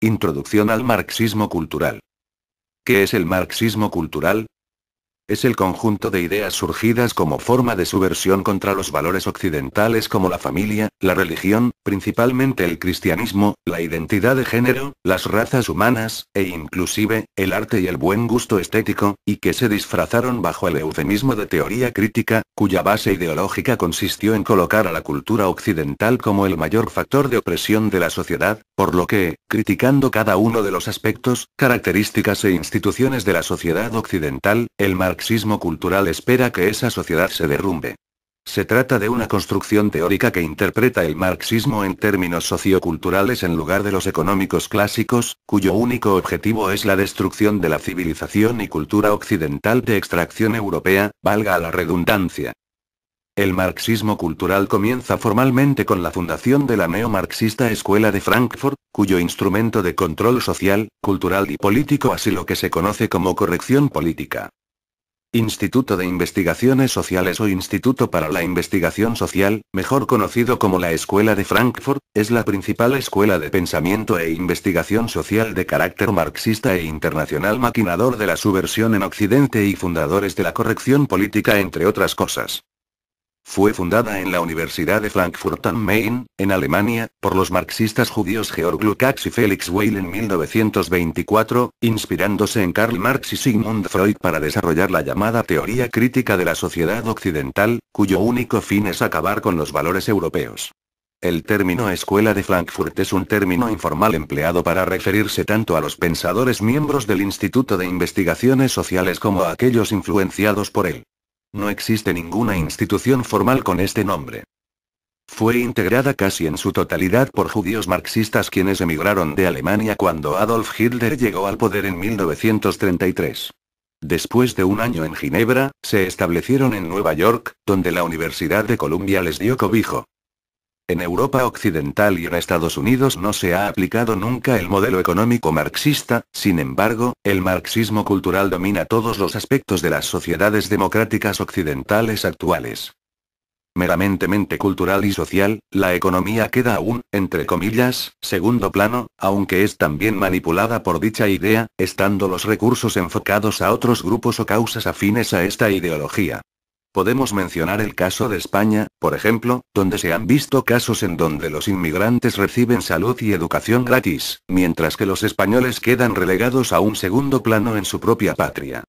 Introducción al marxismo cultural. ¿Qué es el marxismo cultural? Es el conjunto de ideas surgidas como forma de subversión contra los valores occidentales como la familia, la religión, principalmente el cristianismo, la identidad de género, las razas humanas, e inclusive, el arte y el buen gusto estético, y que se disfrazaron bajo el eufemismo de teoría crítica, cuya base ideológica consistió en colocar a la cultura occidental como el mayor factor de opresión de la sociedad, por lo que, criticando cada uno de los aspectos, características e instituciones de la sociedad occidental, el marxismo cultural espera que esa sociedad se derrumbe. Se trata de una construcción teórica que interpreta el marxismo en términos socioculturales en lugar de los económicos clásicos, cuyo único objetivo es la destrucción de la civilización y cultura occidental de extracción europea, valga la redundancia. El marxismo cultural comienza formalmente con la fundación de la neomarxista Escuela de Frankfurt, cuyo instrumento de control social, cultural y político así lo que se conoce como corrección política. Instituto de Investigaciones Sociales o Instituto para la Investigación Social, mejor conocido como la Escuela de Frankfurt, es la principal escuela de pensamiento e investigación social de carácter marxista e internacional maquinador de la subversión en Occidente y fundadores de la corrección política entre otras cosas. Fue fundada en la Universidad de Frankfurt am Main, en Alemania, por los marxistas judíos Georg Lukács y Felix Weil en 1924, inspirándose en Karl Marx y Sigmund Freud para desarrollar la llamada teoría crítica de la sociedad occidental, cuyo único fin es acabar con los valores europeos. El término Escuela de Frankfurt es un término informal empleado para referirse tanto a los pensadores miembros del Instituto de Investigaciones Sociales como a aquellos influenciados por él. No existe ninguna institución formal con este nombre. Fue integrada casi en su totalidad por judíos marxistas quienes emigraron de Alemania cuando Adolf Hitler llegó al poder en 1933. Después de un año en Ginebra, se establecieron en Nueva York, donde la Universidad de Columbia les dio cobijo. En Europa Occidental y en Estados Unidos no se ha aplicado nunca el modelo económico marxista, sin embargo, el marxismo cultural domina todos los aspectos de las sociedades democráticas occidentales actuales. Meramente cultural y social, la economía queda aún, entre comillas, segundo plano, aunque es también manipulada por dicha idea, estando los recursos enfocados a otros grupos o causas afines a esta ideología. Podemos mencionar el caso de España, por ejemplo, donde se han visto casos en donde los inmigrantes reciben salud y educación gratis, mientras que los españoles quedan relegados a un segundo plano en su propia patria.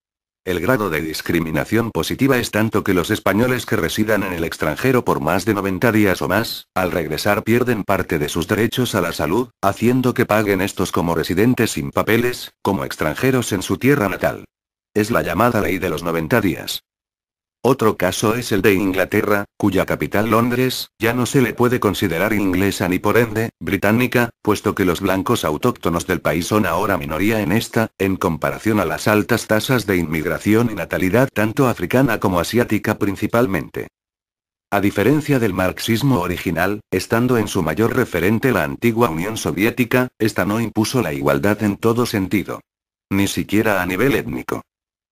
El grado de discriminación positiva es tanto que los españoles que residan en el extranjero por más de 90 días o más, al regresar pierden parte de sus derechos a la salud, haciendo que paguen estos como residentes sin papeles, como extranjeros en su tierra natal. Es la llamada ley de los 90 días. Otro caso es el de Inglaterra, cuya capital Londres, ya no se le puede considerar inglesa ni por ende, británica, puesto que los blancos autóctonos del país son ahora minoría en esta, en comparación a las altas tasas de inmigración y natalidad tanto africana como asiática principalmente. A diferencia del marxismo original, estando en su mayor referente la antigua Unión Soviética, esta no impuso la igualdad en todo sentido. Ni siquiera a nivel étnico.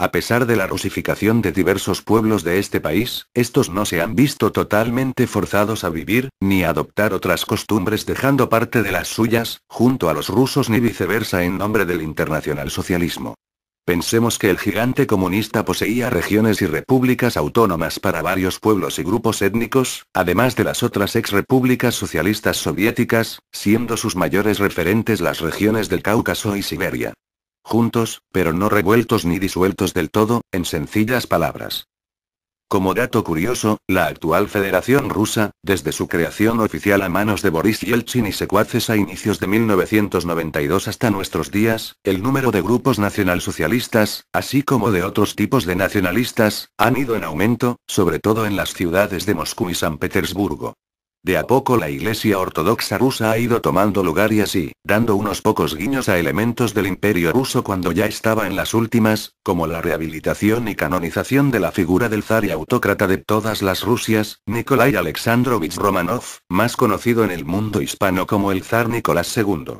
A pesar de la rusificación de diversos pueblos de este país, estos no se han visto totalmente forzados a vivir, ni a adoptar otras costumbres dejando parte de las suyas, junto a los rusos ni viceversa en nombre del internacionalsocialismo. Pensemos que el gigante comunista poseía regiones y repúblicas autónomas para varios pueblos y grupos étnicos, además de las otras ex-repúblicas socialistas soviéticas, siendo sus mayores referentes las regiones del Cáucaso y Siberia. Juntos, pero no revueltos ni disueltos del todo, en sencillas palabras. Como dato curioso, la actual Federación Rusa, desde su creación oficial a manos de Boris Yeltsin y secuaces a inicios de 1992 hasta nuestros días, el número de grupos nacionalsocialistas, así como de otros tipos de nacionalistas, han ido en aumento, sobre todo en las ciudades de Moscú y San Petersburgo. De a poco la Iglesia Ortodoxa rusa ha ido tomando lugar y así, dando unos pocos guiños a elementos del Imperio ruso cuando ya estaba en las últimas, como la rehabilitación y canonización de la figura del zar y autócrata de todas las Rusias, Nikolai Alexandrovich Romanov, más conocido en el mundo hispano como el zar Nicolás II.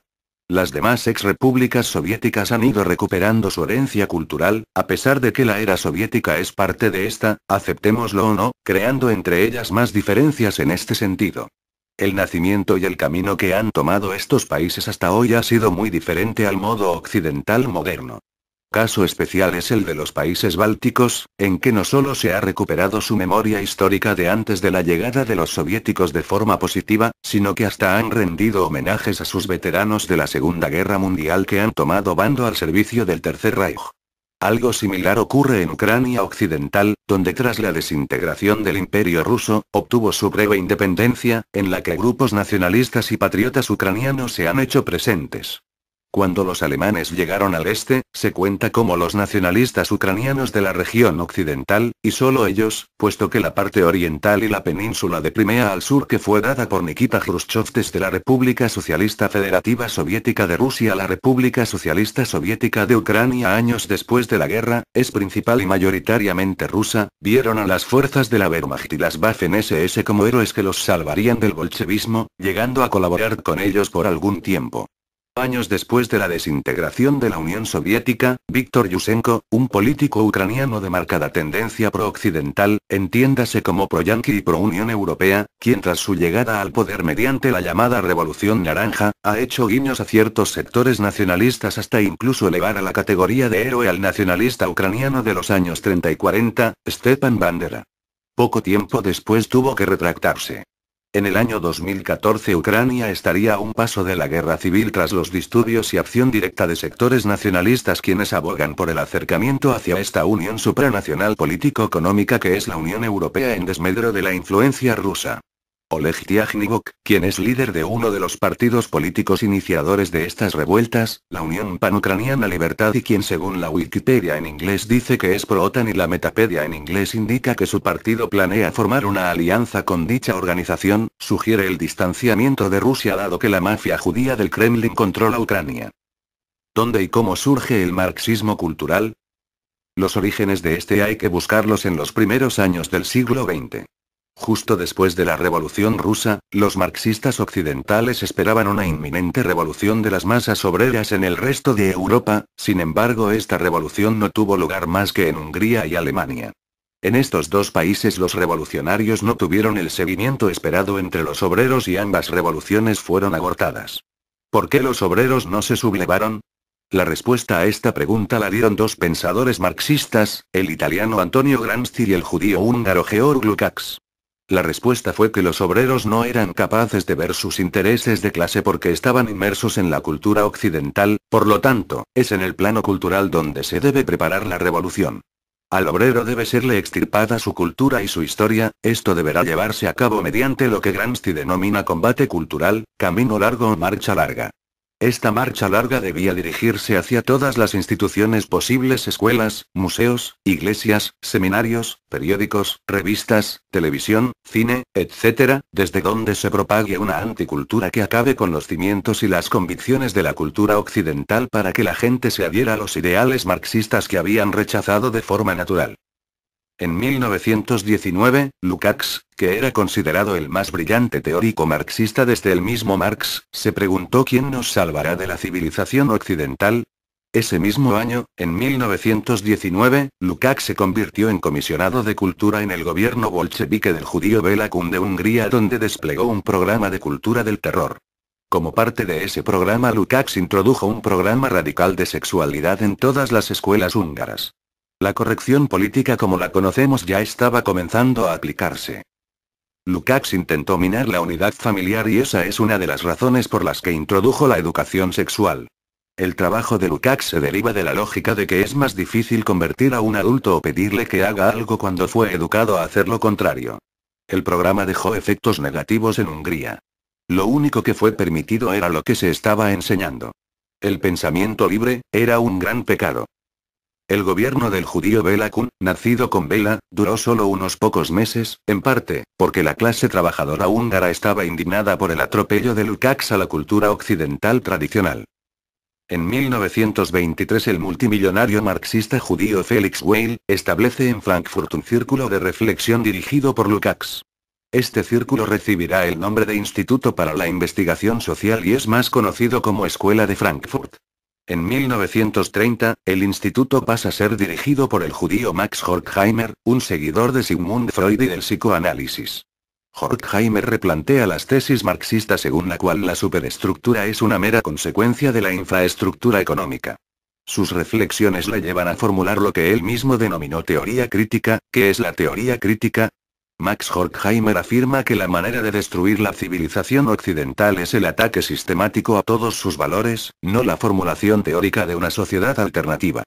Las demás ex-repúblicas soviéticas han ido recuperando su herencia cultural, a pesar de que la era soviética es parte de esta, aceptémoslo o no, creando entre ellas más diferencias en este sentido. El nacimiento y el camino que han tomado estos países hasta hoy ha sido muy diferente al modo occidental moderno. Caso especial es el de los países bálticos, en que no solo se ha recuperado su memoria histórica de antes de la llegada de los soviéticos de forma positiva, sino que hasta han rendido homenajes a sus veteranos de la Segunda Guerra Mundial que han tomado bando al servicio del Tercer Reich. Algo similar ocurre en Ucrania Occidental, donde tras la desintegración del Imperio ruso, obtuvo su breve independencia, en la que grupos nacionalistas y patriotas ucranianos se han hecho presentes. Cuando los alemanes llegaron al este, se cuenta como los nacionalistas ucranianos de la región occidental, y solo ellos, puesto que la parte oriental y la península de Crimea al sur que fue dada por Nikita Khrushchev desde la República Socialista Federativa Soviética de Rusia a la República Socialista Soviética de Ucrania años después de la guerra, es principal y mayoritariamente rusa, vieron a las fuerzas de la Wehrmacht y las Waffen-SS como héroes que los salvarían del bolchevismo, llegando a colaborar con ellos por algún tiempo. Años después de la desintegración de la Unión Soviética, Víktor Yushchenko, un político ucraniano de marcada tendencia pro-occidental, entiéndase como pro-yanqui y pro-Unión Europea, quien tras su llegada al poder mediante la llamada Revolución Naranja, ha hecho guiños a ciertos sectores nacionalistas hasta incluso elevar a la categoría de héroe al nacionalista ucraniano de los años 30 y 40, Stepan Bandera. Poco tiempo después tuvo que retractarse. En el año 2014 Ucrania estaría a un paso de la guerra civil tras los disturbios y acción directa de sectores nacionalistas quienes abogan por el acercamiento hacia esta unión supranacional político-económica que es la Unión Europea en desmedro de la influencia rusa. Oleg Tiagnivok, quien es líder de uno de los partidos políticos iniciadores de estas revueltas, la Unión Panucraniana Libertad y quien según la Wikipedia en inglés dice que es pro-OTAN y la Metapedia en inglés indica que su partido planea formar una alianza con dicha organización, sugiere el distanciamiento de Rusia dado que la mafia judía del Kremlin controla Ucrania. ¿Dónde y cómo surge el marxismo cultural? Los orígenes de este hay que buscarlos en los primeros años del siglo XX. Justo después de la Revolución Rusa, los marxistas occidentales esperaban una inminente revolución de las masas obreras en el resto de Europa, sin embargo esta revolución no tuvo lugar más que en Hungría y Alemania. En estos dos países los revolucionarios no tuvieron el seguimiento esperado entre los obreros y ambas revoluciones fueron abortadas. ¿Por qué los obreros no se sublevaron? La respuesta a esta pregunta la dieron dos pensadores marxistas, el italiano Antonio Gramsci y el judío húngaro Georg Lukács. La respuesta fue que los obreros no eran capaces de ver sus intereses de clase porque estaban inmersos en la cultura occidental, por lo tanto, es en el plano cultural donde se debe preparar la revolución. Al obrero debe serle extirpada su cultura y su historia, esto deberá llevarse a cabo mediante lo que Gramsci denomina combate cultural, camino largo o marcha larga. Esta marcha larga debía dirigirse hacia todas las instituciones posibles: escuelas, museos, iglesias, seminarios, periódicos, revistas, televisión, cine, etc., desde donde se propague una anticultura que acabe con los cimientos y las convicciones de la cultura occidental para que la gente se adhiera a los ideales marxistas que habían rechazado de forma natural. En 1919, Lukács, que era considerado el más brillante teórico marxista desde el mismo Marx, se preguntó ¿quién nos salvará de la civilización occidental? Ese mismo año, en 1919, Lukács se convirtió en comisionado de cultura en el gobierno bolchevique del judío Béla Kun de Hungría donde desplegó un programa de cultura del terror. Como parte de ese programa Lukács introdujo un programa radical de sexualidad en todas las escuelas húngaras. La corrección política como la conocemos ya estaba comenzando a aplicarse. Lukács intentó minar la unidad familiar y esa es una de las razones por las que introdujo la educación sexual. El trabajo de Lukács se deriva de la lógica de que es más difícil convertir a un adulto o pedirle que haga algo cuando fue educado a hacer lo contrario. El programa dejó efectos negativos en Hungría. Lo único que fue permitido era lo que se estaba enseñando. El pensamiento libre era un gran pecado. El gobierno del judío Béla Kun, nacido con Béla, duró solo unos pocos meses, en parte, porque la clase trabajadora húngara estaba indignada por el atropello de Lukács a la cultura occidental tradicional. En 1923 el multimillonario marxista judío Felix Weil, establece en Frankfurt un círculo de reflexión dirigido por Lukács. Este círculo recibirá el nombre de Instituto para la Investigación Social y es más conocido como Escuela de Frankfurt. En 1930, el instituto pasa a ser dirigido por el judío Max Horkheimer, un seguidor de Sigmund Freud y del psicoanálisis. Horkheimer replantea las tesis marxistas según la cual la superestructura es una mera consecuencia de la infraestructura económica. Sus reflexiones le llevan a formular lo que él mismo denominó teoría crítica. ¿Qué es la teoría crítica? Max Horkheimer afirma que la manera de destruir la civilización occidental es el ataque sistemático a todos sus valores, no la formulación teórica de una sociedad alternativa.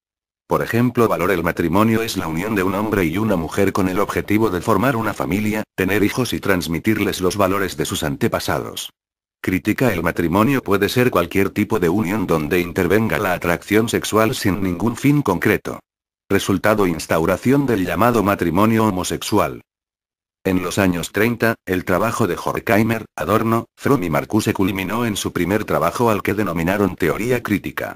Por ejemplo, el matrimonio es la unión de un hombre y una mujer con el objetivo de formar una familia, tener hijos y transmitirles los valores de sus antepasados. Critica el matrimonio puede ser cualquier tipo de unión donde intervenga la atracción sexual sin ningún fin concreto. Resultado: instauración del llamado matrimonio homosexual. En los años 30, el trabajo de Horkheimer, Adorno, Fromm y Marcuse culminó en su primer trabajo al que denominaron teoría crítica.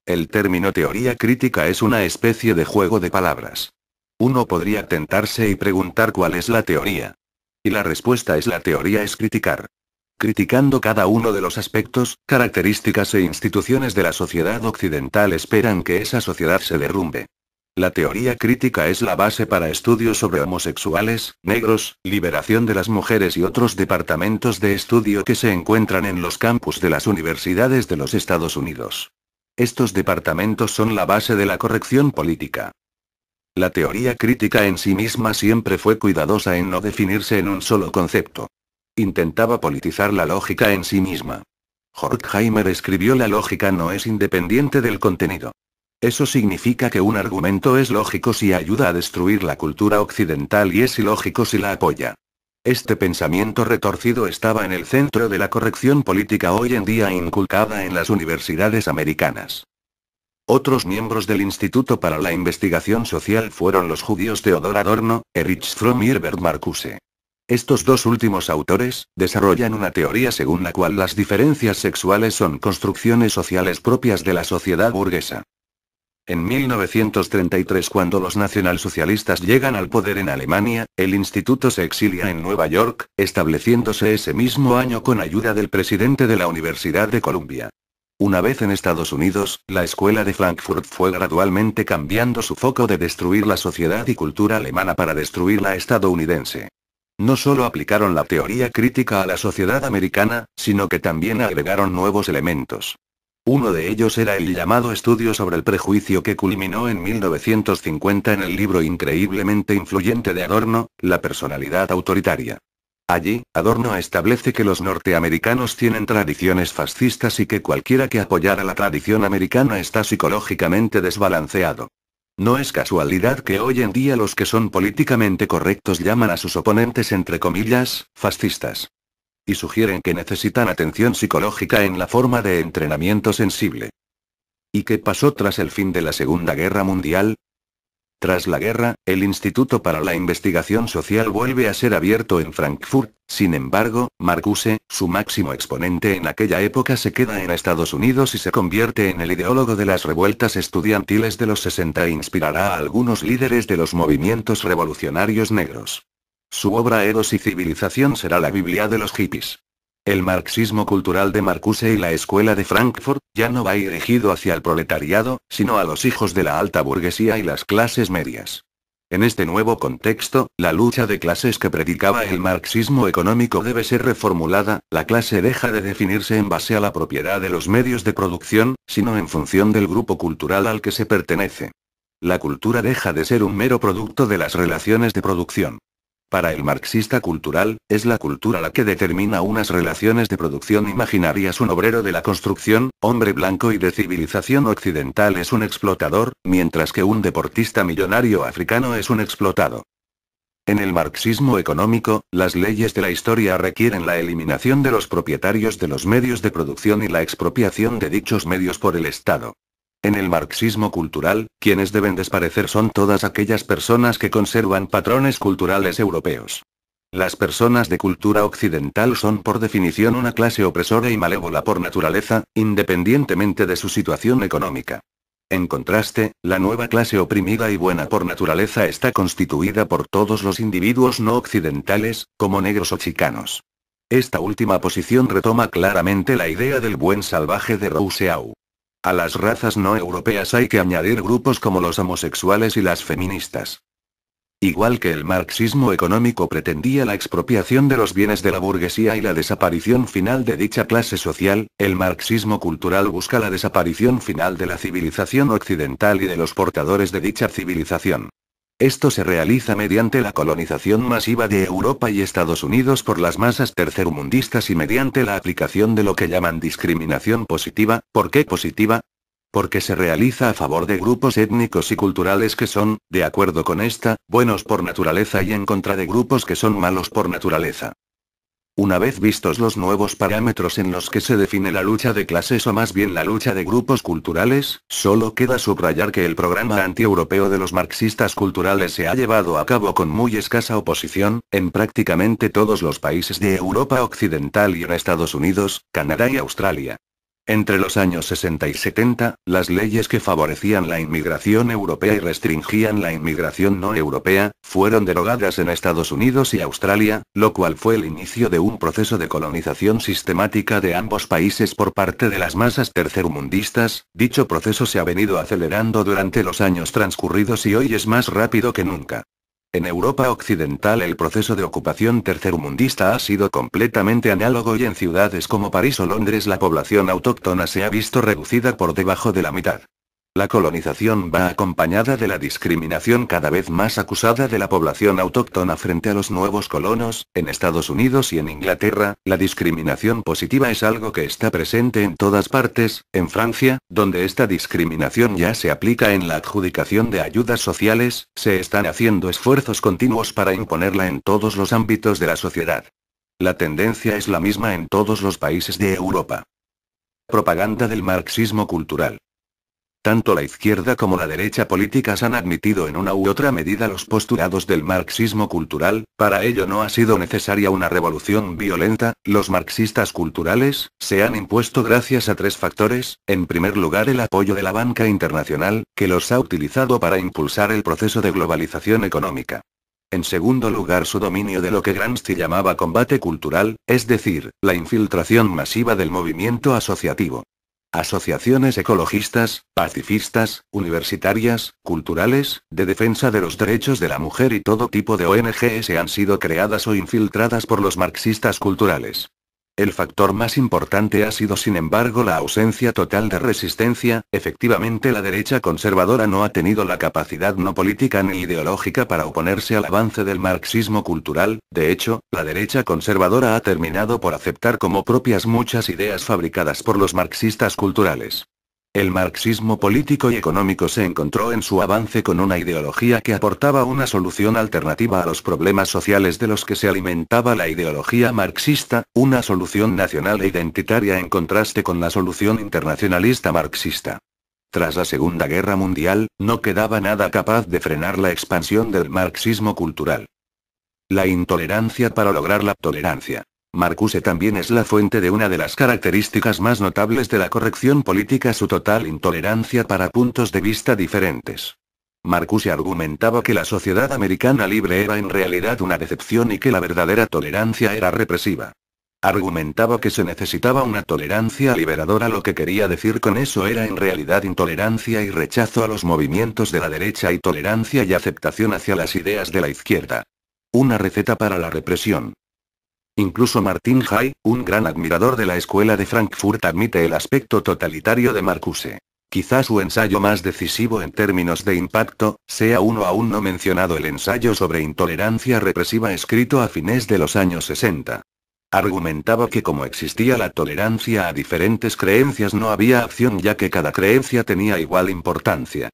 El término teoría crítica es una especie de juego de palabras. Uno podría tentarse y preguntar cuál es la teoría. Y la respuesta es: la teoría es criticar. Criticando cada uno de los aspectos, características e instituciones de la sociedad occidental esperan que esa sociedad se derrumbe. La teoría crítica es la base para estudios sobre homosexuales, negros, liberación de las mujeres y otros departamentos de estudio que se encuentran en los campus de las universidades de los Estados Unidos. Estos departamentos son la base de la corrección política. La teoría crítica en sí misma siempre fue cuidadosa en no definirse en un solo concepto. Intentaba politizar la lógica en sí misma. Horkheimer escribió: la lógica no es independiente del contenido. Eso significa que un argumento es lógico si ayuda a destruir la cultura occidental y es ilógico si la apoya. Este pensamiento retorcido estaba en el centro de la corrección política hoy en día inculcada en las universidades americanas. Otros miembros del Instituto para la Investigación Social fueron los judíos Theodor Adorno, Erich Fromm y Herbert Marcuse. Estos dos últimos autores desarrollan una teoría según la cual las diferencias sexuales son construcciones sociales propias de la sociedad burguesa. En 1933, cuando los nacionalsocialistas llegan al poder en Alemania, el instituto se exilia en Nueva York, estableciéndose ese mismo año con ayuda del presidente de la Universidad de Columbia. Una vez en Estados Unidos, la escuela de Frankfurt fue gradualmente cambiando su foco de destruir la sociedad y cultura alemana para destruir la estadounidense. No solo aplicaron la teoría crítica a la sociedad americana, sino que también agregaron nuevos elementos. Uno de ellos era el llamado estudio sobre el prejuicio que culminó en 1950 en el libro increíblemente influyente de Adorno, La personalidad autoritaria. Allí, Adorno establece que los norteamericanos tienen tradiciones fascistas y que cualquiera que apoyara la tradición americana está psicológicamente desbalanceado. No es casualidad que hoy en día los que son políticamente correctos llaman a sus oponentes entre comillas, fascistas. Y sugieren que necesitan atención psicológica en la forma de entrenamiento sensible. ¿Y qué pasó tras el fin de la Segunda Guerra Mundial? Tras la guerra, el Instituto para la Investigación Social vuelve a ser abierto en Frankfurt. Sin embargo, Marcuse, su máximo exponente en aquella época, se queda en Estados Unidos y se convierte en el ideólogo de las revueltas estudiantiles de los 60 e inspirará a algunos líderes de los movimientos revolucionarios negros. Su obra Eros y civilización será la Biblia de los hippies. El marxismo cultural de Marcuse y la escuela de Frankfurt ya no va dirigido hacia el proletariado, sino a los hijos de la alta burguesía y las clases medias. En este nuevo contexto, la lucha de clases que predicaba el marxismo económico debe ser reformulada. La clase deja de definirse en base a la propiedad de los medios de producción, sino en función del grupo cultural al que se pertenece. La cultura deja de ser un mero producto de las relaciones de producción. Para el marxista cultural, es la cultura la que determina unas relaciones de producción imaginarias. Un obrero de la construcción, hombre blanco y de civilización occidental, es un explotador, mientras que un deportista millonario africano es un explotado. En el marxismo económico, las leyes de la historia requieren la eliminación de los propietarios de los medios de producción y la expropiación de dichos medios por el Estado. En el marxismo cultural, quienes deben desaparecer son todas aquellas personas que conservan patrones culturales europeos. Las personas de cultura occidental son por definición una clase opresora y malévola por naturaleza, independientemente de su situación económica. En contraste, la nueva clase oprimida y buena por naturaleza está constituida por todos los individuos no occidentales, como negros o chicanos. Esta última posición retoma claramente la idea del buen salvaje de Rousseau. A las razas no europeas hay que añadir grupos como los homosexuales y las feministas. Igual que el marxismo económico pretendía la expropiación de los bienes de la burguesía y la desaparición final de dicha clase social, el marxismo cultural busca la desaparición final de la civilización occidental y de los portadores de dicha civilización. Esto se realiza mediante la colonización masiva de Europa y Estados Unidos por las masas tercermundistas y mediante la aplicación de lo que llaman discriminación positiva. ¿Por qué positiva? Porque se realiza a favor de grupos étnicos y culturales que son, de acuerdo con esta, buenos por naturaleza y en contra de grupos que son malos por naturaleza. Una vez vistos los nuevos parámetros en los que se define la lucha de clases o más bien la lucha de grupos culturales, solo queda subrayar que el programa antieuropeo de los marxistas culturales se ha llevado a cabo con muy escasa oposición, en prácticamente todos los países de Europa Occidental y en Estados Unidos, Canadá y Australia. Entre los años 60 y 70, las leyes que favorecían la inmigración europea y restringían la inmigración no europea, fueron derogadas en Estados Unidos y Australia, lo cual fue el inicio de un proceso de colonización sistemática de ambos países por parte de las masas tercermundistas. Dicho proceso se ha venido acelerando durante los años transcurridos y hoy es más rápido que nunca. En Europa Occidental el proceso de ocupación tercermundista ha sido completamente análogo y en ciudades como París o Londres la población autóctona se ha visto reducida por debajo de la mitad. La colonización va acompañada de la discriminación cada vez más acusada de la población autóctona frente a los nuevos colonos. En Estados Unidos y en Inglaterra, la discriminación positiva es algo que está presente en todas partes. En Francia, donde esta discriminación ya se aplica en la adjudicación de ayudas sociales, se están haciendo esfuerzos continuos para imponerla en todos los ámbitos de la sociedad. La tendencia es la misma en todos los países de Europa. Propaganda del marxismo cultural. Tanto la izquierda como la derecha políticas han admitido en una u otra medida los postulados del marxismo cultural. Para ello no ha sido necesaria una revolución violenta. Los marxistas culturales se han impuesto gracias a tres factores: en primer lugar el apoyo de la banca internacional, que los ha utilizado para impulsar el proceso de globalización económica. En segundo lugar su dominio de lo que Gramsci llamaba combate cultural, es decir, la infiltración masiva del movimiento asociativo. Asociaciones ecologistas, pacifistas, universitarias, culturales, de defensa de los derechos de la mujer y todo tipo de ONGs han sido creadas o infiltradas por los marxistas culturales. El factor más importante ha sido sin embargo la ausencia total de resistencia. Efectivamente la derecha conservadora no ha tenido la capacidad no política ni ideológica para oponerse al avance del marxismo cultural. De hecho, la derecha conservadora ha terminado por aceptar como propias muchas ideas fabricadas por los marxistas culturales. El marxismo político y económico se encontró en su avance con una ideología que aportaba una solución alternativa a los problemas sociales de los que se alimentaba la ideología marxista, una solución nacional e identitaria en contraste con la solución internacionalista marxista. Tras la Segunda Guerra Mundial, no quedaba nada capaz de frenar la expansión del marxismo cultural. La intolerancia para lograr la tolerancia. Marcuse también es la fuente de una de las características más notables de la corrección política: su total intolerancia para puntos de vista diferentes. Marcuse argumentaba que la sociedad americana libre era en realidad una decepción y que la verdadera tolerancia era represiva. Argumentaba que se necesitaba una tolerancia liberadora. Lo que quería decir con eso era en realidad intolerancia y rechazo a los movimientos de la derecha y tolerancia y aceptación hacia las ideas de la izquierda. Una receta para la represión. Incluso Martin Hay, un gran admirador de la escuela de Frankfurt, admite el aspecto totalitario de Marcuse. Quizá su ensayo más decisivo en términos de impacto, sea uno aún no mencionado: el ensayo sobre intolerancia represiva escrito a fines de los años 60. Argumentaba que como existía la tolerancia a diferentes creencias no había acción, ya que cada creencia tenía igual importancia.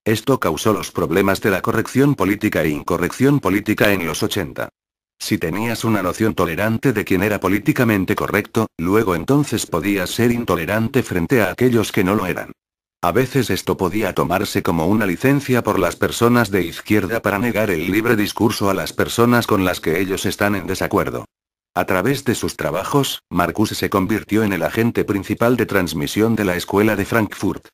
Esto causó los problemas de la corrección política e incorrección política en los 80. Si tenías una noción tolerante de quién era políticamente correcto, luego entonces podías ser intolerante frente a aquellos que no lo eran. A veces esto podía tomarse como una licencia por las personas de izquierda para negar el libre discurso a las personas con las que ellos están en desacuerdo. A través de sus trabajos, Marcuse se convirtió en el agente principal de transmisión de la escuela de Frankfurt.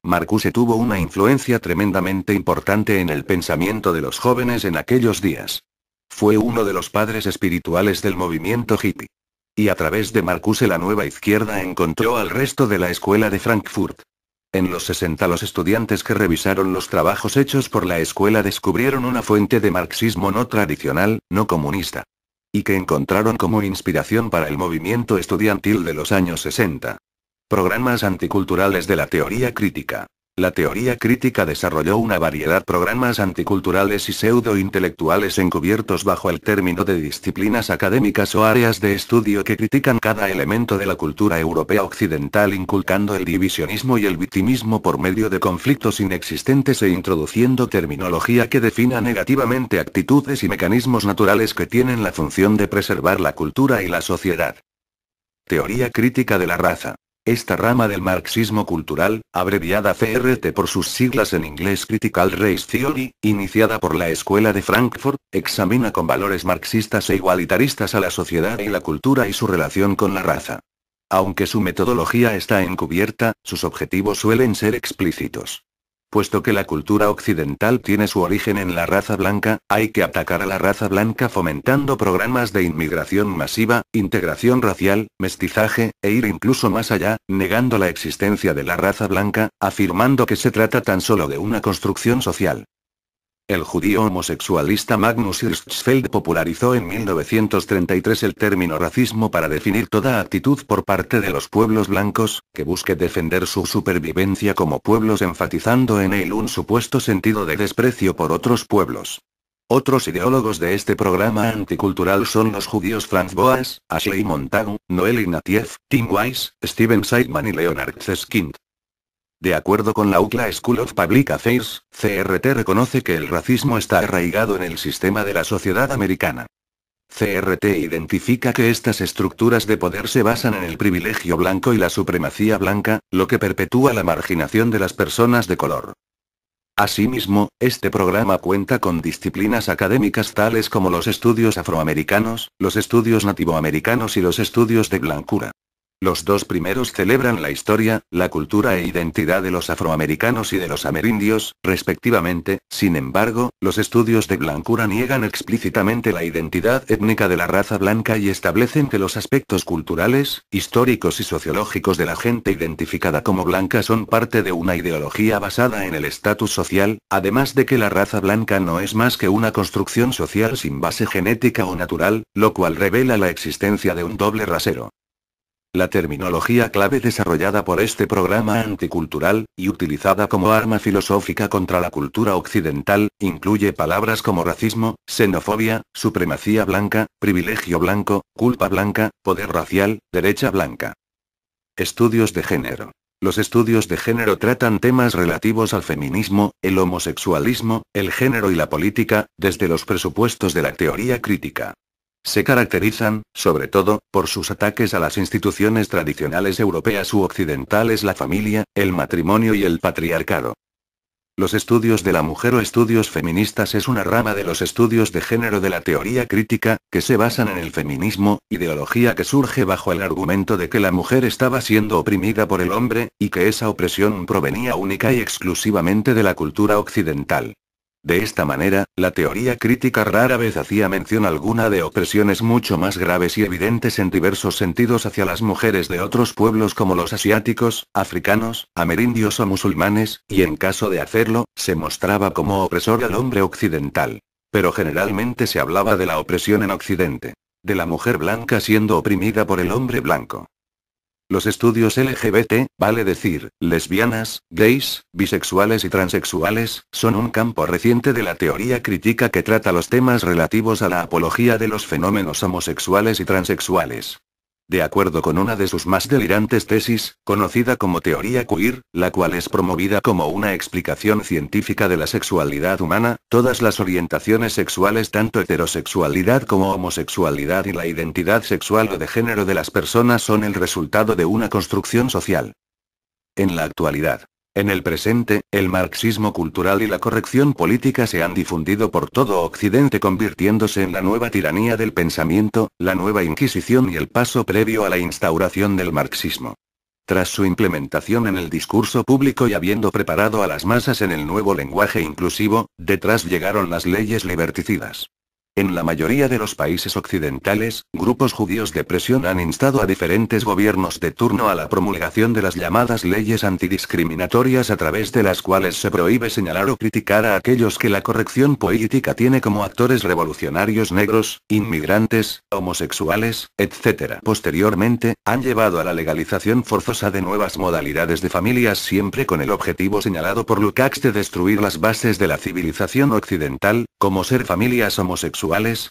Marcuse tuvo una influencia tremendamente importante en el pensamiento de los jóvenes en aquellos días. Fue uno de los padres espirituales del movimiento hippie. Y a través de Marcuse la nueva izquierda encontró al resto de la escuela de Frankfurt. En los 60 los estudiantes que revisaron los trabajos hechos por la escuela descubrieron una fuente de marxismo no tradicional, no comunista. Y que encontraron como inspiración para el movimiento estudiantil de los años 60. Programas anticulturales de la teoría crítica. La teoría crítica desarrolló una variedad de programas anticulturales y pseudo-intelectuales encubiertos bajo el término de disciplinas académicas o áreas de estudio que critican cada elemento de la cultura europea occidental, inculcando el divisionismo y el victimismo por medio de conflictos inexistentes e introduciendo terminología que defina negativamente actitudes y mecanismos naturales que tienen la función de preservar la cultura y la sociedad. Teoría crítica de la raza. Esta rama del marxismo cultural, abreviada CRT por sus siglas en inglés Critical Race Theory, iniciada por la Escuela de Frankfurt, examina con valores marxistas e igualitaristas a la sociedad y la cultura y su relación con la raza. Aunque su metodología está encubierta, sus objetivos suelen ser explícitos. Puesto que la cultura occidental tiene su origen en la raza blanca, hay que atacar a la raza blanca fomentando programas de inmigración masiva, integración racial, mestizaje, e ir incluso más allá, negando la existencia de la raza blanca, afirmando que se trata tan solo de una construcción social. El judío homosexualista Magnus Hirschfeld popularizó en 1933 el término racismo para definir toda actitud por parte de los pueblos blancos, que busque defender su supervivencia como pueblos, enfatizando en él un supuesto sentido de desprecio por otros pueblos. Otros ideólogos de este programa anticultural son los judíos Franz Boas, Ashley Montagu, Noel Ignatieff, Tim Weiss, Steven Seidman y Leonard Zeskind. De acuerdo con la UCLA School of Public Affairs, CRT reconoce que el racismo está arraigado en el sistema de la sociedad americana. CRT identifica que estas estructuras de poder se basan en el privilegio blanco y la supremacía blanca, lo que perpetúa la marginación de las personas de color. Asimismo, este programa cuenta con disciplinas académicas tales como los estudios afroamericanos, los estudios nativoamericanos y los estudios de blancura. Los dos primeros celebran la historia, la cultura e identidad de los afroamericanos y de los amerindios, respectivamente. Sin embargo, los estudios de blancura niegan explícitamente la identidad étnica de la raza blanca y establecen que los aspectos culturales, históricos y sociológicos de la gente identificada como blanca son parte de una ideología basada en el estatus social, además de que la raza blanca no es más que una construcción social sin base genética o natural, lo cual revela la existencia de un doble rasero. La terminología clave desarrollada por este programa anticultural, y utilizada como arma filosófica contra la cultura occidental, incluye palabras como racismo, xenofobia, supremacía blanca, privilegio blanco, culpa blanca, poder racial, derecha blanca. Estudios de género. Los estudios de género tratan temas relativos al feminismo, el homosexualismo, el género y la política, desde los presupuestos de la teoría crítica. Se caracterizan, sobre todo, por sus ataques a las instituciones tradicionales europeas u occidentales, la familia, el matrimonio y el patriarcado. Los estudios de la mujer o estudios feministas es una rama de los estudios de género de la teoría crítica, que se basan en el feminismo, ideología que surge bajo el argumento de que la mujer estaba siendo oprimida por el hombre, y que esa opresión provenía única y exclusivamente de la cultura occidental. De esta manera, la teoría crítica rara vez hacía mención alguna de opresiones mucho más graves y evidentes en diversos sentidos hacia las mujeres de otros pueblos como los asiáticos, africanos, amerindios o musulmanes, y en caso de hacerlo, se mostraba como opresor al hombre occidental. Pero generalmente se hablaba de la opresión en Occidente. De la mujer blanca siendo oprimida por el hombre blanco. Los estudios LGBT, vale decir, lesbianas, gays, bisexuales y transexuales, son un campo reciente de la teoría crítica que trata los temas relativos a la apología de los fenómenos homosexuales y transexuales. De acuerdo con una de sus más delirantes tesis, conocida como teoría queer, la cual es promovida como una explicación científica de la sexualidad humana, todas las orientaciones sexuales, tanto heterosexualidad como homosexualidad, y la identidad sexual o de género de las personas son el resultado de una construcción social. En la actualidad. En el presente, el marxismo cultural y la corrección política se han difundido por todo Occidente, convirtiéndose en la nueva tiranía del pensamiento, la nueva Inquisición y el paso previo a la instauración del marxismo. Tras su implementación en el discurso público y habiendo preparado a las masas en el nuevo lenguaje inclusivo, detrás llegaron las leyes liberticidas. En la mayoría de los países occidentales, grupos judíos de presión han instado a diferentes gobiernos de turno a la promulgación de las llamadas leyes antidiscriminatorias a través de las cuales se prohíbe señalar o criticar a aquellos que la corrección política tiene como actores revolucionarios negros, inmigrantes, homosexuales, etc. Posteriormente, han llevado a la legalización forzosa de nuevas modalidades de familias siempre con el objetivo señalado por Lukács de destruir las bases de la civilización occidental, como ser familias homosexuales,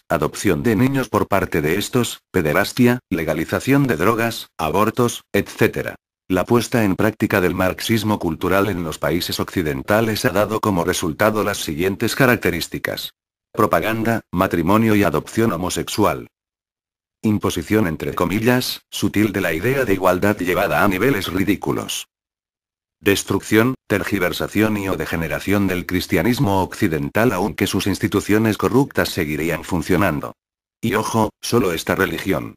adopción de niños por parte de estos, pederastia, legalización de drogas, abortos, etc. La puesta en práctica del marxismo cultural en los países occidentales ha dado como resultado las siguientes características. Propaganda, matrimonio y adopción homosexual. Imposición entre comillas, sutil de la idea de igualdad llevada a niveles ridículos. Destrucción, tergiversación y o degeneración del cristianismo occidental aunque sus instituciones corruptas seguirían funcionando. Y ojo, solo esta religión.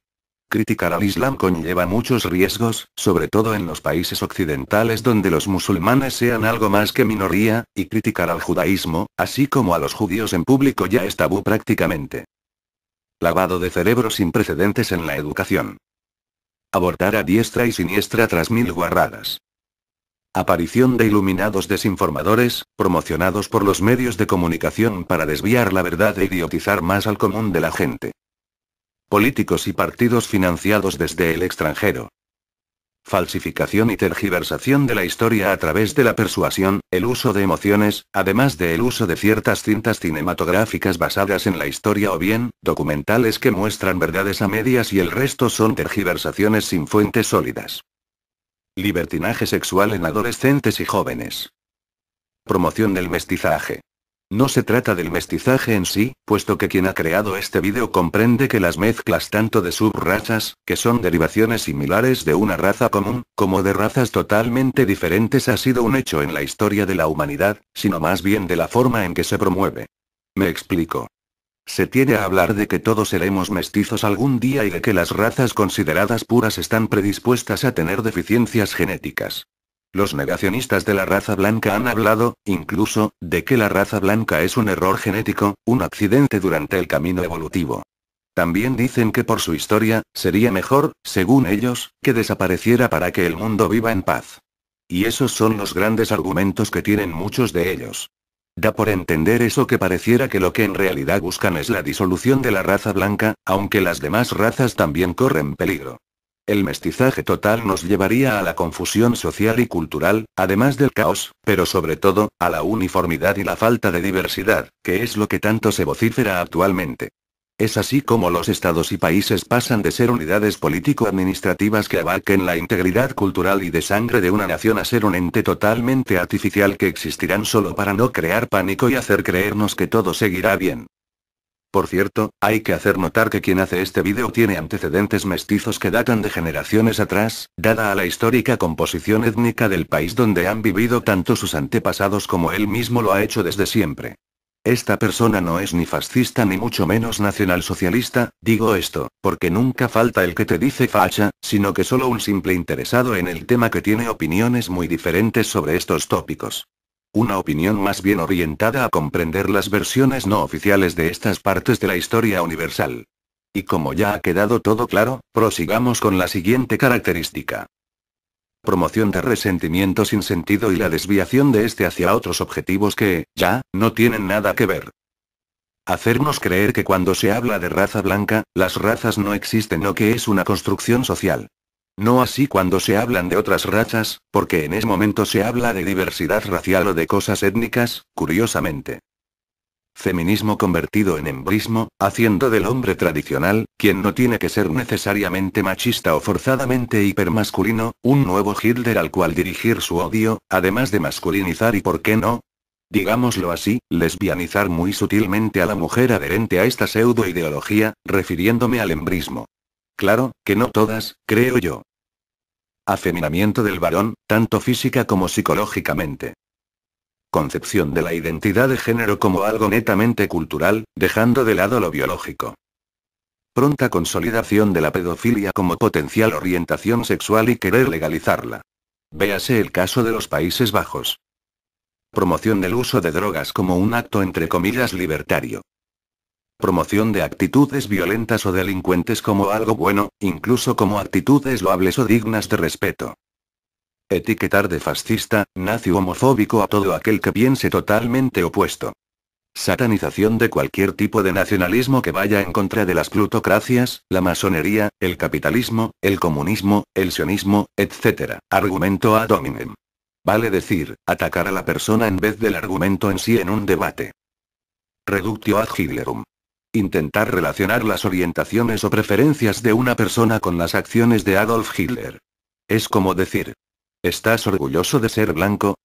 Criticar al Islam conlleva muchos riesgos, sobre todo en los países occidentales donde los musulmanes sean algo más que minoría, y criticar al judaísmo, así como a los judíos en público ya es tabú prácticamente. Lavado de cerebro sin precedentes en la educación. Abortar a diestra y siniestra tras mil guarradas. Aparición de iluminados desinformadores, promocionados por los medios de comunicación para desviar la verdad e idiotizar más al común de la gente. Políticos y partidos financiados desde el extranjero. Falsificación y tergiversación de la historia a través de la persuasión, el uso de emociones, además del uso de ciertas cintas cinematográficas basadas en la historia o bien, documentales que muestran verdades a medias y el resto son tergiversaciones sin fuentes sólidas. Libertinaje sexual en adolescentes y jóvenes. Promoción del mestizaje. No se trata del mestizaje en sí, puesto que quien ha creado este vídeo comprende que las mezclas tanto de subrazas, que son derivaciones similares de una raza común, como de razas totalmente diferentes ha sido un hecho en la historia de la humanidad, sino más bien de la forma en que se promueve. Me explico. Se tiende a hablar de que todos seremos mestizos algún día y de que las razas consideradas puras están predispuestas a tener deficiencias genéticas. Los negacionistas de la raza blanca han hablado, incluso, de que la raza blanca es un error genético, un accidente durante el camino evolutivo. También dicen que por su historia, sería mejor, según ellos, que desapareciera para que el mundo viva en paz. Y esos son los grandes argumentos que tienen muchos de ellos. Da por entender eso que pareciera que lo que en realidad buscan es la disolución de la raza blanca, aunque las demás razas también corren peligro. El mestizaje total nos llevaría a la confusión social y cultural, además del caos, pero sobre todo, a la uniformidad y la falta de diversidad, que es lo que tanto se vocifera actualmente. Es así como los estados y países pasan de ser unidades político-administrativas que abarquen la integridad cultural y de sangre de una nación a ser un ente totalmente artificial que existirán solo para no crear pánico y hacer creernos que todo seguirá bien. Por cierto, hay que hacer notar que quien hace este vídeo tiene antecedentes mestizos que datan de generaciones atrás, dada a la histórica composición étnica del país donde han vivido tanto sus antepasados como él mismo lo ha hecho desde siempre. Esta persona no es ni fascista ni mucho menos nacionalsocialista, digo esto, porque nunca falta el que te dice facha, sino que solo un simple interesado en el tema que tiene opiniones muy diferentes sobre estos tópicos. Una opinión más bien orientada a comprender las versiones no oficiales de estas partes de la historia universal. Y como ya ha quedado todo claro, prosigamos con la siguiente característica. Promoción de resentimiento sin sentido y la desviación de este hacia otros objetivos que, ya, no tienen nada que ver. Hacernos creer que cuando se habla de raza blanca, las razas no existen o que es una construcción social. No así cuando se hablan de otras razas, porque en ese momento se habla de diversidad racial o de cosas étnicas, curiosamente. Feminismo convertido en embrismo, haciendo del hombre tradicional, quien no tiene que ser necesariamente machista o forzadamente hipermasculino, un nuevo Hitler al cual dirigir su odio, además de masculinizar y por qué no, digámoslo así, lesbianizar muy sutilmente a la mujer adherente a esta pseudo-ideología, refiriéndome al embrismo. Claro, que no todas, creo yo. Afeminamiento del varón, tanto física como psicológicamente. Concepción de la identidad de género como algo netamente cultural, dejando de lado lo biológico. Pronta consolidación de la pedofilia como potencial orientación sexual y querer legalizarla. Véase el caso de los Países Bajos. Promoción del uso de drogas como un acto entre comillas libertario. Promoción de actitudes violentas o delincuentes como algo bueno, incluso como actitudes loables o dignas de respeto. Etiquetar de fascista, nazi o homofóbico a todo aquel que piense totalmente opuesto. Satanización de cualquier tipo de nacionalismo que vaya en contra de las plutocracias, la masonería, el capitalismo, el comunismo, el sionismo, etc. Argumento ad hominem. Vale decir, atacar a la persona en vez del argumento en sí en un debate. Reductio ad Hitlerum. Intentar relacionar las orientaciones o preferencias de una persona con las acciones de Adolf Hitler. Es como decir: ¿estás orgulloso de ser blanco?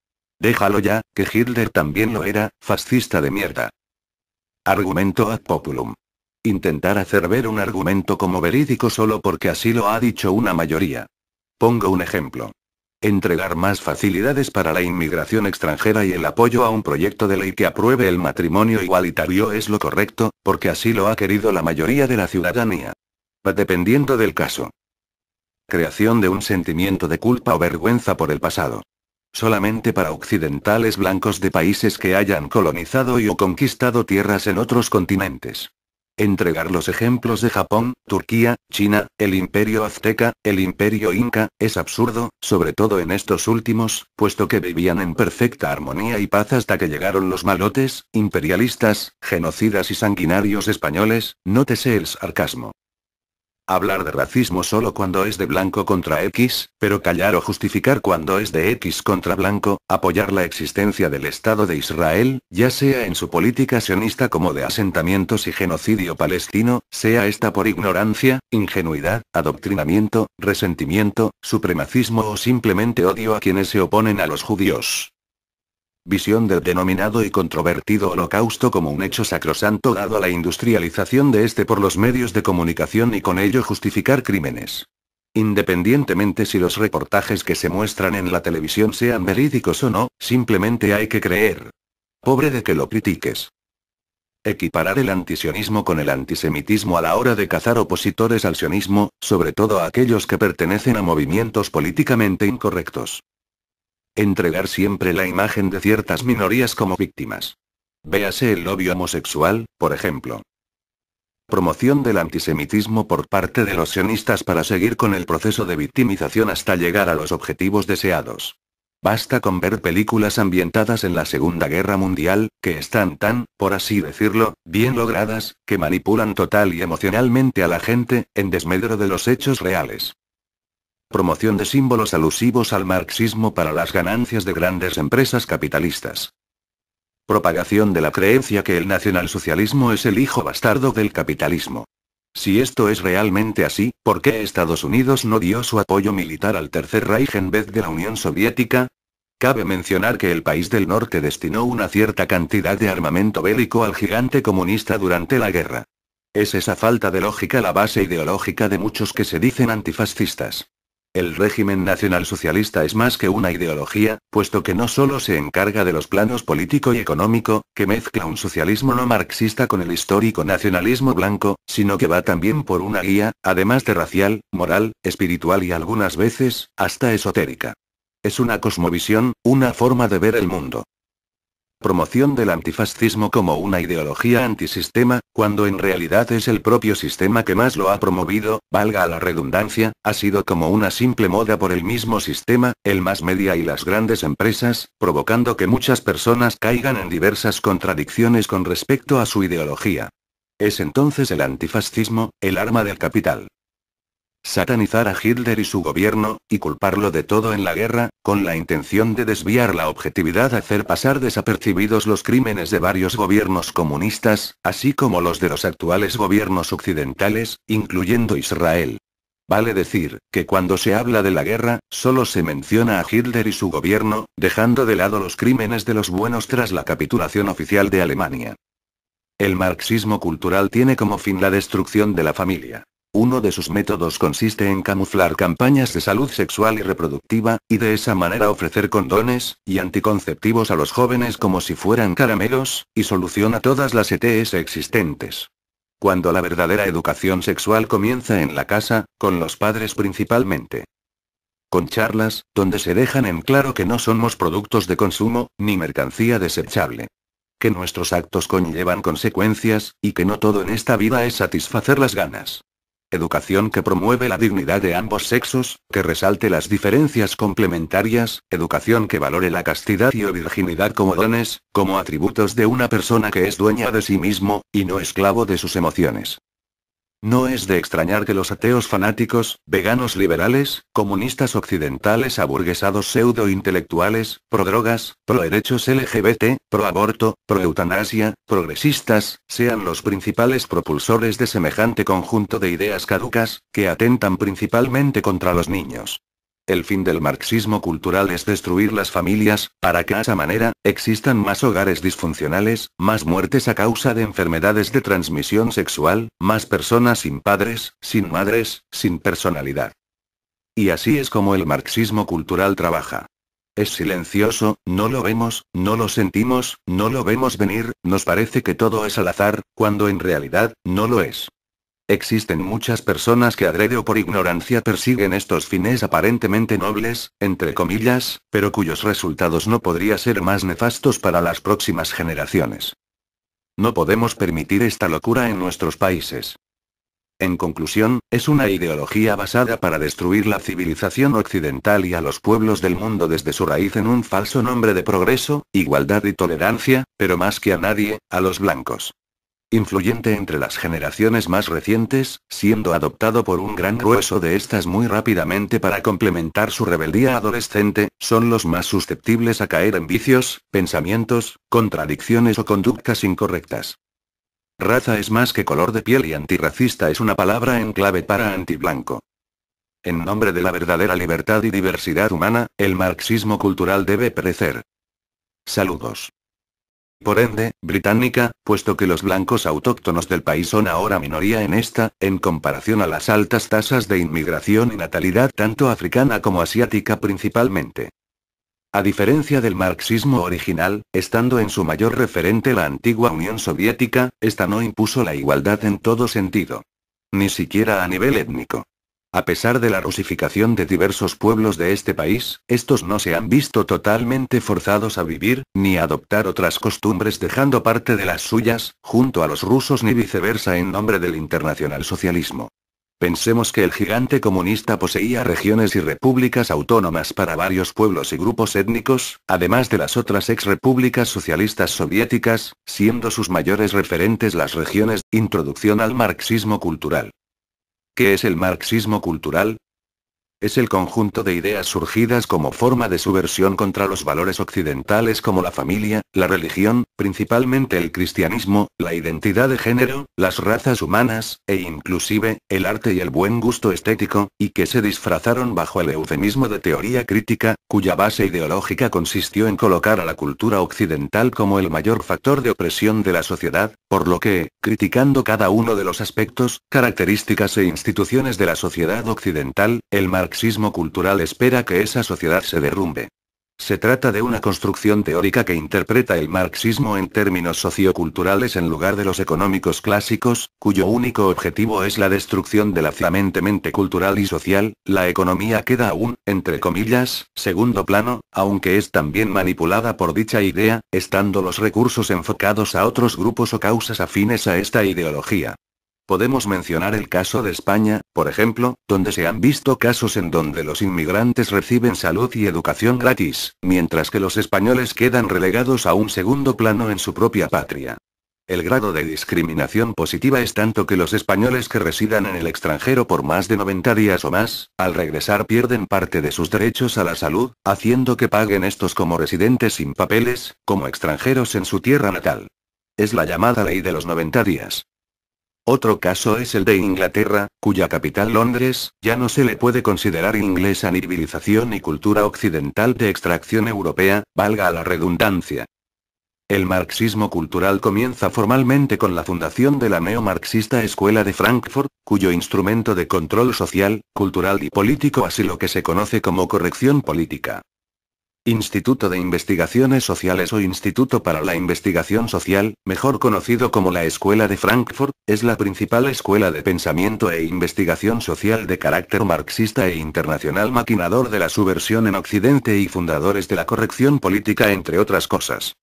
Déjalo ya, que Hitler también lo era, fascista de mierda. Argumento ad populum. Intentar hacer ver un argumento como verídico solo porque así lo ha dicho una mayoría. Pongo un ejemplo. Entregar más facilidades para la inmigración extranjera y el apoyo a un proyecto de ley que apruebe el matrimonio igualitario es lo correcto, porque así lo ha querido la mayoría de la ciudadanía. Va dependiendo del caso. Creación de un sentimiento de culpa o vergüenza por el pasado. Solamente para occidentales blancos de países que hayan colonizado y o conquistado tierras en otros continentes. Entregar los ejemplos de Japón, Turquía, China, el imperio azteca, el imperio inca, es absurdo, sobre todo en estos últimos, puesto que vivían en perfecta armonía y paz hasta que llegaron los malotes, imperialistas, genocidas y sanguinarios españoles, nótese el sarcasmo. Hablar de racismo solo cuando es de blanco contra X, pero callar o justificar cuando es de X contra blanco, apoyar la existencia del Estado de Israel, ya sea en su política sionista como de asentamientos y genocidio palestino, sea esta por ignorancia, ingenuidad, adoctrinamiento, resentimiento, supremacismo o simplemente odio a quienes se oponen a los judíos. Visión del denominado y controvertido Holocausto como un hecho sacrosanto dado a la industrialización de este por los medios de comunicación y con ello justificar crímenes. Independientemente si los reportajes que se muestran en la televisión sean verídicos o no, simplemente hay que creer. Pobre de que lo critiques. Equiparar el antisionismo con el antisemitismo a la hora de cazar opositores al sionismo, sobre todo a aquellos que pertenecen a movimientos políticamente incorrectos. Entregar siempre la imagen de ciertas minorías como víctimas. Véase el lobby homosexual, por ejemplo. Promoción del antisemitismo por parte de los sionistas para seguir con el proceso de victimización hasta llegar a los objetivos deseados. Basta con ver películas ambientadas en la Segunda Guerra Mundial, que están tan, por así decirlo, bien logradas, que manipulan total y emocionalmente a la gente, en desmedro de los hechos reales. Promoción de símbolos alusivos al marxismo para las ganancias de grandes empresas capitalistas. Propagación de la creencia que el nacionalsocialismo es el hijo bastardo del capitalismo. Si esto es realmente así, ¿por qué Estados Unidos no dio su apoyo militar al Tercer Reich en vez de la Unión Soviética? Cabe mencionar que el país del norte destinó una cierta cantidad de armamento bélico al gigante comunista durante la guerra. Es esa falta de lógica la base ideológica de muchos que se dicen antifascistas. El régimen nacionalsocialista es más que una ideología, puesto que no solo se encarga de los planos político y económico, que mezcla un socialismo no marxista con el histórico nacionalismo blanco, sino que va también por una guía, además de racial, moral, espiritual y algunas veces, hasta esotérica. Es una cosmovisión, una forma de ver el mundo. Promoción del antifascismo como una ideología antisistema, cuando en realidad es el propio sistema que más lo ha promovido, valga la redundancia, ha sido como una simple moda por el mismo sistema, el mass media y las grandes empresas, provocando que muchas personas caigan en diversas contradicciones con respecto a su ideología. Es entonces el antifascismo, el arma del capital. Satanizar a Hitler y su gobierno, y culparlo de todo en la guerra, con la intención de desviar la objetividad, hacer pasar desapercibidos los crímenes de varios gobiernos comunistas, así como los de los actuales gobiernos occidentales, incluyendo Israel. Vale decir, que cuando se habla de la guerra, solo se menciona a Hitler y su gobierno, dejando de lado los crímenes de los buenos tras la capitulación oficial de Alemania. El marxismo cultural tiene como fin la destrucción de la familia. Uno de sus métodos consiste en camuflar campañas de salud sexual y reproductiva, y de esa manera ofrecer condones y anticonceptivos a los jóvenes como si fueran caramelos, y solución a todas las ETS existentes. Cuando la verdadera educación sexual comienza en la casa, con los padres principalmente. Con charlas, donde se dejan en claro que no somos productos de consumo, ni mercancía desechable. que nuestros actos conllevan consecuencias, y que no todo en esta vida es satisfacer las ganas. Educación que promueve la dignidad de ambos sexos, que resalte las diferencias complementarias, educación que valore la castidad y o virginidad como dones, como atributos de una persona que es dueña de sí mismo, y no esclavo de sus emociones. No es de extrañar que los ateos fanáticos, veganos liberales, comunistas occidentales aburguesados pseudo-intelectuales, pro-drogas, pro-derechos LGBT, pro-aborto, pro-eutanasia, progresistas, sean los principales propulsores de semejante conjunto de ideas caducas, que atentan principalmente contra los niños. El fin del marxismo cultural es destruir las familias, para que de esa manera, existan más hogares disfuncionales, más muertes a causa de enfermedades de transmisión sexual, más personas sin padres, sin madres, sin personalidad. Y así es como el marxismo cultural trabaja. Es silencioso, no lo vemos, no lo sentimos, no lo vemos venir, nos parece que todo es al azar, cuando en realidad, no lo es. Existen muchas personas que adrede o por ignorancia persiguen estos fines aparentemente nobles, entre comillas, pero cuyos resultados no podrían ser más nefastos para las próximas generaciones. No podemos permitir esta locura en nuestros países. En conclusión, es una ideología basada para destruir la civilización occidental y a los pueblos del mundo desde su raíz en un falso nombre de progreso, igualdad y tolerancia, pero más que a nadie, a los blancos. Influyente entre las generaciones más recientes, siendo adoptado por un gran grueso de estas muy rápidamente para complementar su rebeldía adolescente, son los más susceptibles a caer en vicios, pensamientos, contradicciones o conductas incorrectas. Raza es más que color de piel y antirracista es una palabra en clave para antiblanco. En nombre de la verdadera libertad y diversidad humana, el marxismo cultural debe perecer. Saludos. Por ende, británica, puesto que los blancos autóctonos del país son ahora minoría en esta, en comparación a las altas tasas de inmigración y natalidad tanto africana como asiática principalmente. A diferencia del marxismo original, estando en su mayor referente la antigua Unión Soviética, esta no impuso la igualdad en todo sentido. Ni siquiera a nivel étnico. A pesar de la rusificación de diversos pueblos de este país, estos no se han visto totalmente forzados a vivir, ni a adoptar otras costumbres dejando parte de las suyas, junto a los rusos ni viceversa en nombre del internacionalsocialismo. Pensemos que el gigante comunista poseía regiones y repúblicas autónomas para varios pueblos y grupos étnicos, además de las otras ex-repúblicas socialistas soviéticas, siendo sus mayores referentes las regiones. Introducción al marxismo cultural. ¿Qué es el marxismo cultural? Es el conjunto de ideas surgidas como forma de subversión contra los valores occidentales como la familia, la religión, principalmente el cristianismo, la identidad de género, las razas humanas, e inclusive, el arte y el buen gusto estético, y que se disfrazaron bajo el eufemismo de teoría crítica, cuya base ideológica consistió en colocar a la cultura occidental como el mayor factor de opresión de la sociedad, por lo que, criticando cada uno de los aspectos, características e instituciones de la sociedad occidental, el marxismo cultural espera que esa sociedad se derrumbe. Se trata de una construcción teórica que interpreta el marxismo en términos socioculturales en lugar de los económicos clásicos, cuyo único objetivo es la destrucción de la mente cultural y social. La economía queda aún, entre comillas, segundo plano, aunque es también manipulada por dicha idea, estando los recursos enfocados a otros grupos o causas afines a esta ideología. Podemos mencionar el caso de España, por ejemplo, donde se han visto casos en donde los inmigrantes reciben salud y educación gratis, mientras que los españoles quedan relegados a un segundo plano en su propia patria. El grado de discriminación positiva es tanto que los españoles que residan en el extranjero por más de 90 días o más, al regresar pierden parte de sus derechos a la salud, haciendo que paguen estos como residentes sin papeles, como extranjeros en su tierra natal. Es la llamada ley de los 90 días. Otro caso es el de Inglaterra, cuya capital Londres, ya no se le puede considerar inglesa ni civilización y cultura occidental de extracción europea, valga la redundancia. El marxismo cultural comienza formalmente con la fundación de la neomarxista Escuela de Frankfurt, cuyo instrumento de control social, cultural y político así lo que se conoce como corrección política. Instituto de Investigaciones Sociales o Instituto para la Investigación Social, mejor conocido como la Escuela de Frankfurt, es la principal escuela de pensamiento e investigación social de carácter marxista e internacional maquinador de la subversión en Occidente y fundadores de la corrección política entre otras cosas.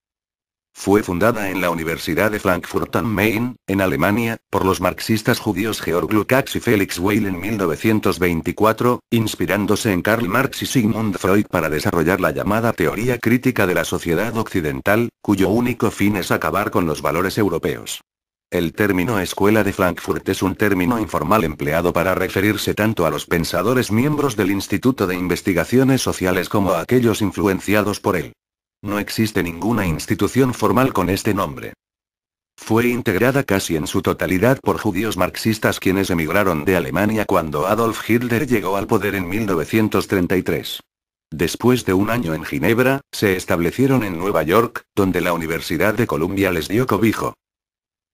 Fue fundada en la Universidad de Frankfurt am Main, en Alemania, por los marxistas judíos Georg Lukács y Felix Weil en 1924, inspirándose en Karl Marx y Sigmund Freud para desarrollar la llamada teoría crítica de la sociedad occidental, cuyo único fin es acabar con los valores europeos. El término Escuela de Frankfurt es un término informal empleado para referirse tanto a los pensadores miembros del Instituto de Investigaciones Sociales como a aquellos influenciados por él. No existe ninguna institución formal con este nombre. Fue integrada casi en su totalidad por judíos marxistas quienes emigraron de Alemania cuando Adolf Hitler llegó al poder en 1933. Después de un año en Ginebra, se establecieron en Nueva York, donde la Universidad de Columbia les dio cobijo.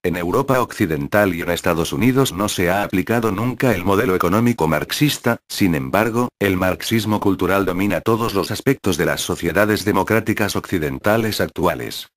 En Europa Occidental y en Estados Unidos no se ha aplicado nunca el modelo económico marxista, sin embargo, el marxismo cultural domina todos los aspectos de las sociedades democráticas occidentales actuales.